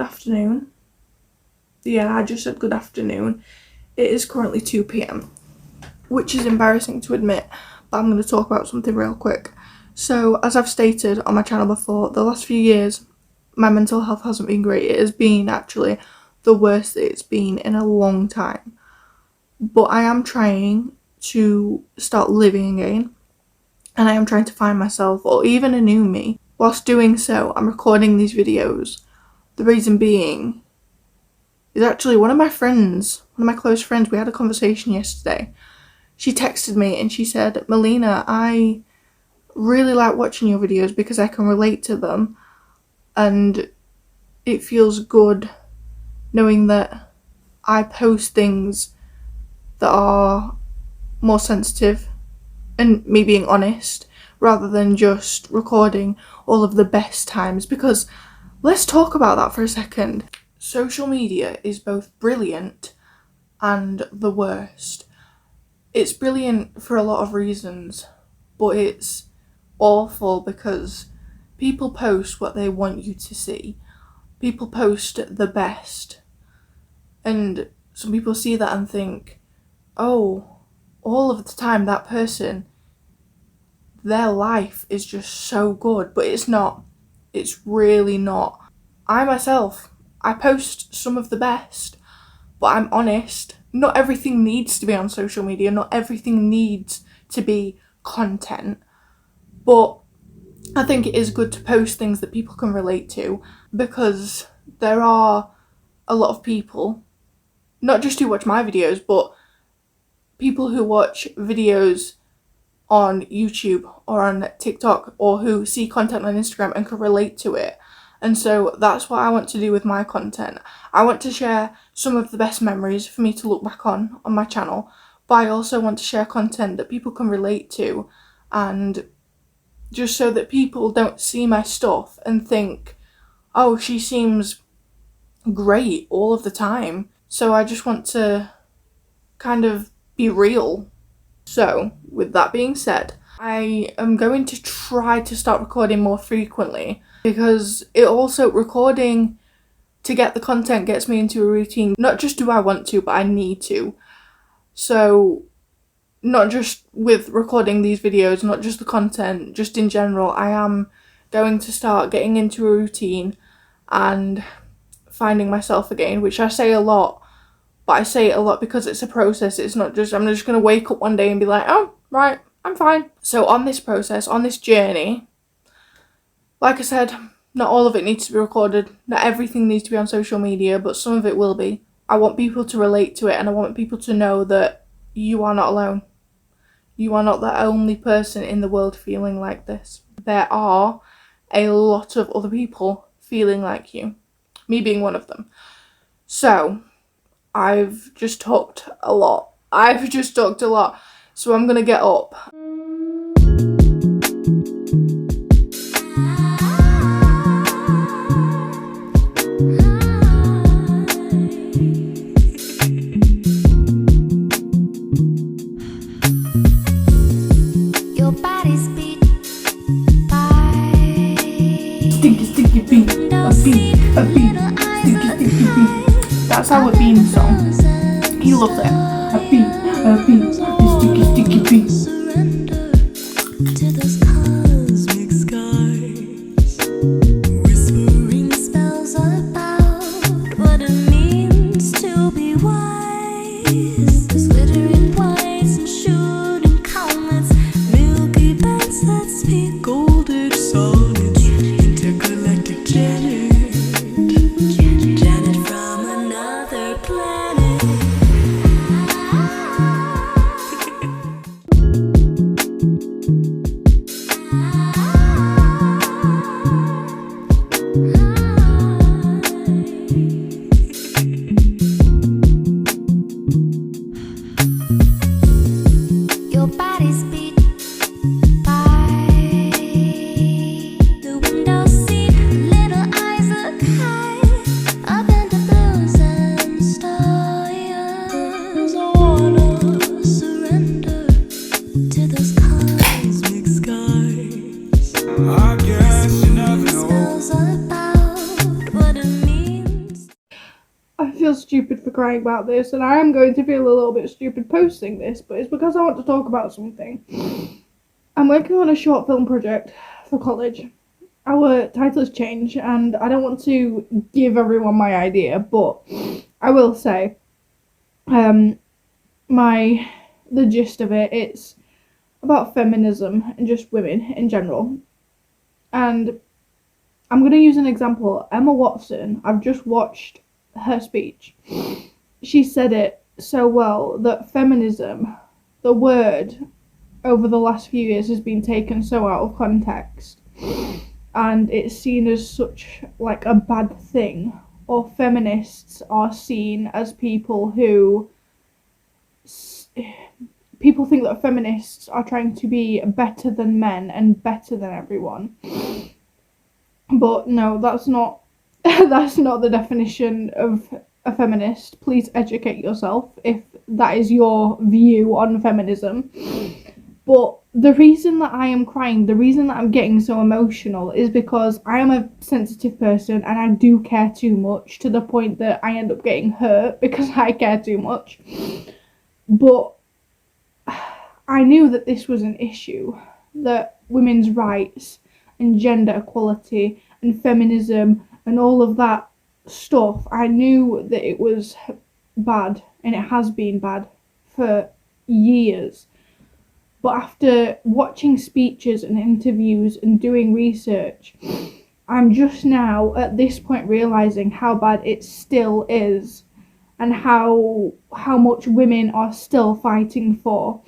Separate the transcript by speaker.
Speaker 1: afternoon. Yeah, I just said good afternoon. It is currently 2 p.m, which is embarrassing to admit, but I'm going to talk about something real quick. So, as I've stated on my channel before, the last few years, my mental health hasn't been great. It has been actually the worst that it's been in a long time. But I am trying to start living again, and I am trying to find myself, or even a new me. Whilst doing so, I'm recording these videos. The reason being is actually one of my close friends, we had a conversation yesterday. She texted me and she said, Melina, I really like watching your videos because I can relate to them, and it feels good knowing that I post things that are more sensitive and me being honest rather than just recording all of the best times. Because let's talk about that for a second. Social media is both brilliant and the worst. It's brilliant for a lot of reasons, but it's awful because people post what they want you to see. People post the best, and some people see that and think, oh, all of the time that person, their life is just so good, but it's not. It's really not. I myself, I post some of the best, but I'm honest. Not everything needs to be on social media. Not everything needs to be content. But I think it is good to post things that people can relate to, because there are a lot of people, not just who watch my videos, but people who watch videos on YouTube or on TikTok, or who see content on Instagram and can relate to it. And so that's what I want to do with my content. I want to share some of the best memories for me to look back on my channel, but I also want to share content that people can relate to, and just so that people don't see my stuff and think, oh, she seems great all of the time. So I just want to kind of be real. So, with that being said, I am going to try to start recording more frequently, because it also, recording to get the content gets me into a routine. Not just do I want to, but I need to. So, not just with recording these videos, not just the content, just in general, I am going to start getting into a routine and finding myself again, which I say a lot. But I say it a lot because it's a process. It's not just, I'm just going to wake up one day and be like, oh, right, I'm fine. So on this process, on this journey, like I said, not all of it needs to be recorded. Not everything needs to be on social media, but some of it will be. I want people to relate to it, and I want people to know that you are not alone. You are not the only person in the world feeling like this. There are a lot of other people feeling like you, me being one of them. So I've just talked a lot. So I'm gonna get up.
Speaker 2: Your body's beat by
Speaker 1: Stinky beat, a beat, stinky beat. That's our Bean song. He loves it. A beat, sticky beat.
Speaker 2: surrender to those cosmic skies, whispering spells about what it means to be wise. There's glittering whites and shooting comets, milky bands that speak golden solids, intergalactic Janet, Janet from another planet.
Speaker 1: feel stupid for crying about this, and I am going to feel a little bit stupid posting this, but it's because I want to talk about something. I'm working on a short film project for college. Our title has changed, and I don't want to give everyone my idea, but I will say, the gist of it, it's about feminism and just women in general. And I'm going to use an example. Emma Watson, I've just watched her speech. She said it so well that feminism, the word, over the last few years has been taken so out of context. And it's seen as such like a bad thing. Or feminists are seen as people who... People think that feminists are trying to be better than men and better than everyone. But no, that's not that's not the definition of a feminist. Please educate yourself if that is your view on feminism. But the reason that I am crying, the reason that I'm getting so emotional is because I am a sensitive person and I do care too much, to the point that I end up getting hurt because I care too much. But I knew that this was an issue, that women's rights and gender equality and feminism and all of that stuff, I knew that it was bad, and it has been bad for years. But after watching speeches and interviews and doing research, I'm just now at this point realising how bad it still is, and how much women are still fighting for.